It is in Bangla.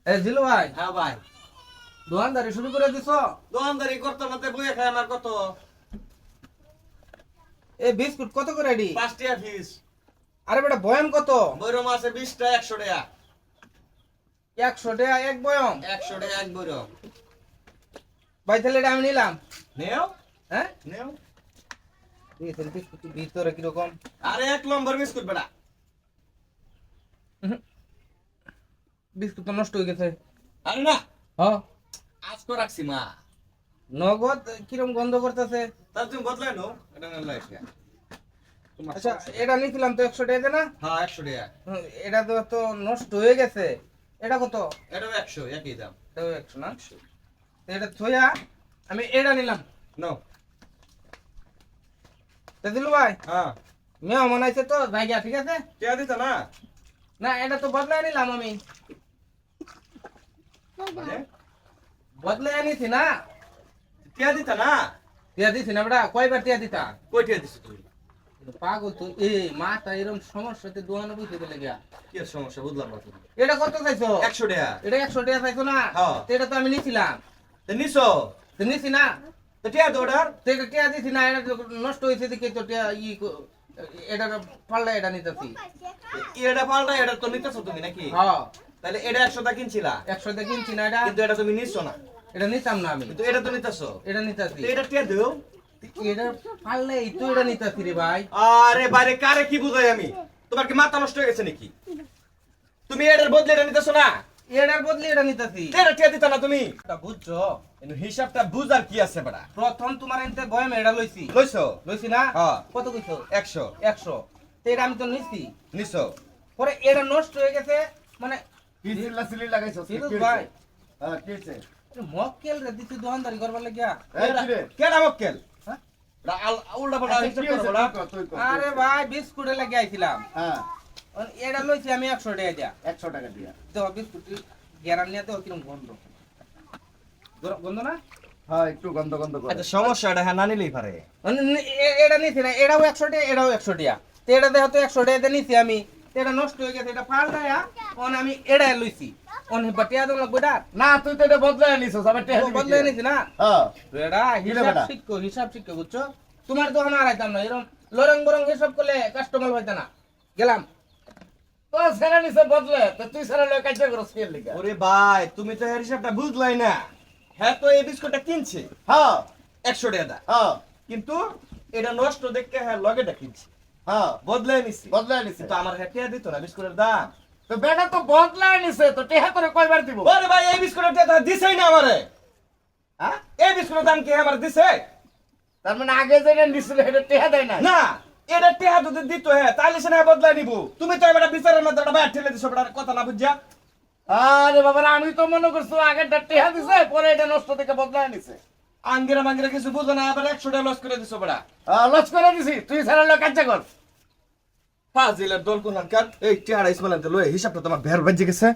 এ জিলু ভাই, হ্যাঁ ভাই, দোকানদারি শুরু করে দিছো? দোকানদারি করতে না বইয়ে খায় আমার কত এ বিস্কুট কত করে এডি? 5 টাকা ফিস। আরে বেটা বয়াম কত? বৈরম আছে 20 টা 100 টাকা। 100 টাকা এক বয়াম? 100 টাকা এক বৈরম। ভাই তাহলে এটা আমি নিলাম। নেও হ্যাঁ, নেও। দেখেছেন বিস্কুট ভিতরে কিরকম? আরে 1 নম্বর বিস্কুট বেটা। বিস্কুট তো নষ্ট হয়ে গেছে। আরে না, হ্যাঁ, আজ তো রাখছি মা। নগদ কিরকম গন্ধ করতেছে। তাহলে তুমি বদলাই নো, এটা না লাইছে। তোমার আচ্ছা, এটা নিছিলাম তো 100 টাকা না? হ্যাঁ 100 টাকা। এটা তো নষ্ট হয়ে গেছে। এটা কত? এটাও 100 একই দাম। এটাও 100 না? তো এটা থইয়া আমি এটা নিলাম। নাও। তো দিলু ভাই, হ্যাঁ, মেয়ে মনাইছে তো জায়গা, ঠিক আছে? টিয়া দিতা না? না, এটা তো বদলাই নিলাম আমি। মানে বদলাই আনিছি না? টিয়া দিতা না? টিয়া দিছি না বেটা, কয়বার টিয়া দিতা? কই টিয়া দিছ তুই? পাগল তো, এই মাথা এরকম সমস্যাতে দোকানে বুঝতে দিলে গিয়া। কি আর সমস্যা বুঝলাম না তুমি। এটা কত চাইছো? 100 টাকা। এটা 100 টাকা চাইছো না? হ্যাঁ। তো এটা তো আমি নিছিলাম। তো নিছো? তো নিছি না? তো টিয়া দে অর্ডার। তো এটা টিয়া দিছি না, এটা তো নষ্ট হয়েছে দেখে তো টিয়া এটা পাল্লা এটা নিতেছি। এটা পাল্টা এটা তো নিতেছো তুমি নাকি? হ্যাঁ, তাহলে এটা 100 টাকা কিনছিলা, 100 টাকা কিনছি না এটা? কিন্তু এটা তুমি নিচ্ছ না। এটা নিতাম না আমি। কিন্তু এটা তো নিতেছো। এটা নিতাছি। তো এটা টিয়া দিও। এটা পারলে এই তো এটা নিতাছি রে ভাই। আরে বাইরে কারে কি বুঝাই আমি? তোমার কি মাথা নষ্ট হয়ে গেছে নাকি? তুমি এটার বদলে এটা নিতেছো না? এটার বদলে এটা নিতাছি। এটা টিয়া দিতা না তুমি? এটা বুঝছো? কিন্তু হিসাবটা বুঝার কি আছে বড়া? প্রথম তোমার এনতে বয়ম এটা লইছি। লইছো? লইছি না? হ্যাঁ। কত কইছো? 100 100। তো এটা আমি তো নিছি। নিছো? পরে এটা নষ্ট হয়ে গেছে, মানে কি চিল্লা লাগাইছো? ফিরোজ ভাই, হ্যাঁ, কি হইছে? মক্কেল রে দিছি দোকানদারি করবার লাগিয়া। এই কি রে? কেডা মক্কেল? হ্যাঁ? উল্টা পাল্টা আচ্ছা, হিসাব কি করো হইছে? বড়া। তুই কর। আরে ভাই, বিস্কুটে লাগিয়ে আইছিলাম। হ্যাঁ, এটা লইছি আমি 100 টাকা দিয়া। 100 টাকা দিয়া। তো বিস্কুট গ্যারান নিয়ে তো কিরম গন্ধ। গন্ধ না? হ্যাঁ, একটু গন্ধ গন্ধ করে। আচ্ছা সমস্যাটা হ্যাঁ না নিলেই পারে। এটা নিছি না, এটাও 100 টাকা, এটাও 100 টাকা। তো এটা দেখো তো 100 টাকা দিয়ে নিছি আমি। তো এটা নষ্ট হয়ে গেছে, এটা পাল্টায়া অন আমি এটা লইছি। অন বাটিয়া দম লাগবে এটা। না, তুই তো এটা বদলাই নিছস, আবার টেহা দিবি বদলে কি? নিছি না? হ্যাঁ, তো এটা হিসাব বেটা? শিখো, হিসাব শিখো, বুঝছো? তোমার দোকানে আর আইতাম না, এরকম লরং বরং হিসাব করলে কাস্টমার হইতো না। গেলাম। তো সেরা নিছে বদলে, তো তুই সেরা লয় কাজ করছ কি লিগা? ওরে ভাই তুমি তো এর হিসাবটা বুঝলাই না। হ্যাঁ তো এই বিস্কুটটা কিনছে হ্যাঁ, 100 টাকা দা। হ্যাঁ, কিন্তু এটা নষ্ট দেখে হ্যাঁ লগেটা কিনছে, হ্যাঁ, বদলাই নিছি। বদলাই নিছে। কিন্তু আমার হ্যাঁ টিয়া দিত না বিস্কুটের দাম। তো বেটা তো বদলাই নিছে, তো টেহা করে কয়বার দিব? ওরে ভাই এই বিস্কুটের টিয়া তো দিছেই না আমারে। হ্যাঁ? এই বিস্কুটের দাম কি আমার দিছে? তার মানে আগে যেটা নিছিল এটা টেহা দেয় না? না, এটা টিয়া যদি দিত হ্যাঁ তাহলে সে না বদলাই নিব। তুমি তো এবার বিচারের মধ্যে একটা বাইরে ঠেলে দিছো বেটার কথা না বুঝিয়া। আরে বাবা, আমি তো মনে করছি আগেরটা টেহা দিছে, পরে এটা নষ্ট থেকে বদলাই নিছে। আঙ্গিরা মাঙ্গিরা কিছু বুঝো না, আবার 100 টাকা লস করে দিছো বেটা। লস করে দিছি, তুই সেরা লয় কাজ কর। ফাজিলের দল কোনখানকার। এই টিয়ারা ইসমাইল লয়ে হিসাবটা তোমার ভের বাজে গেছে।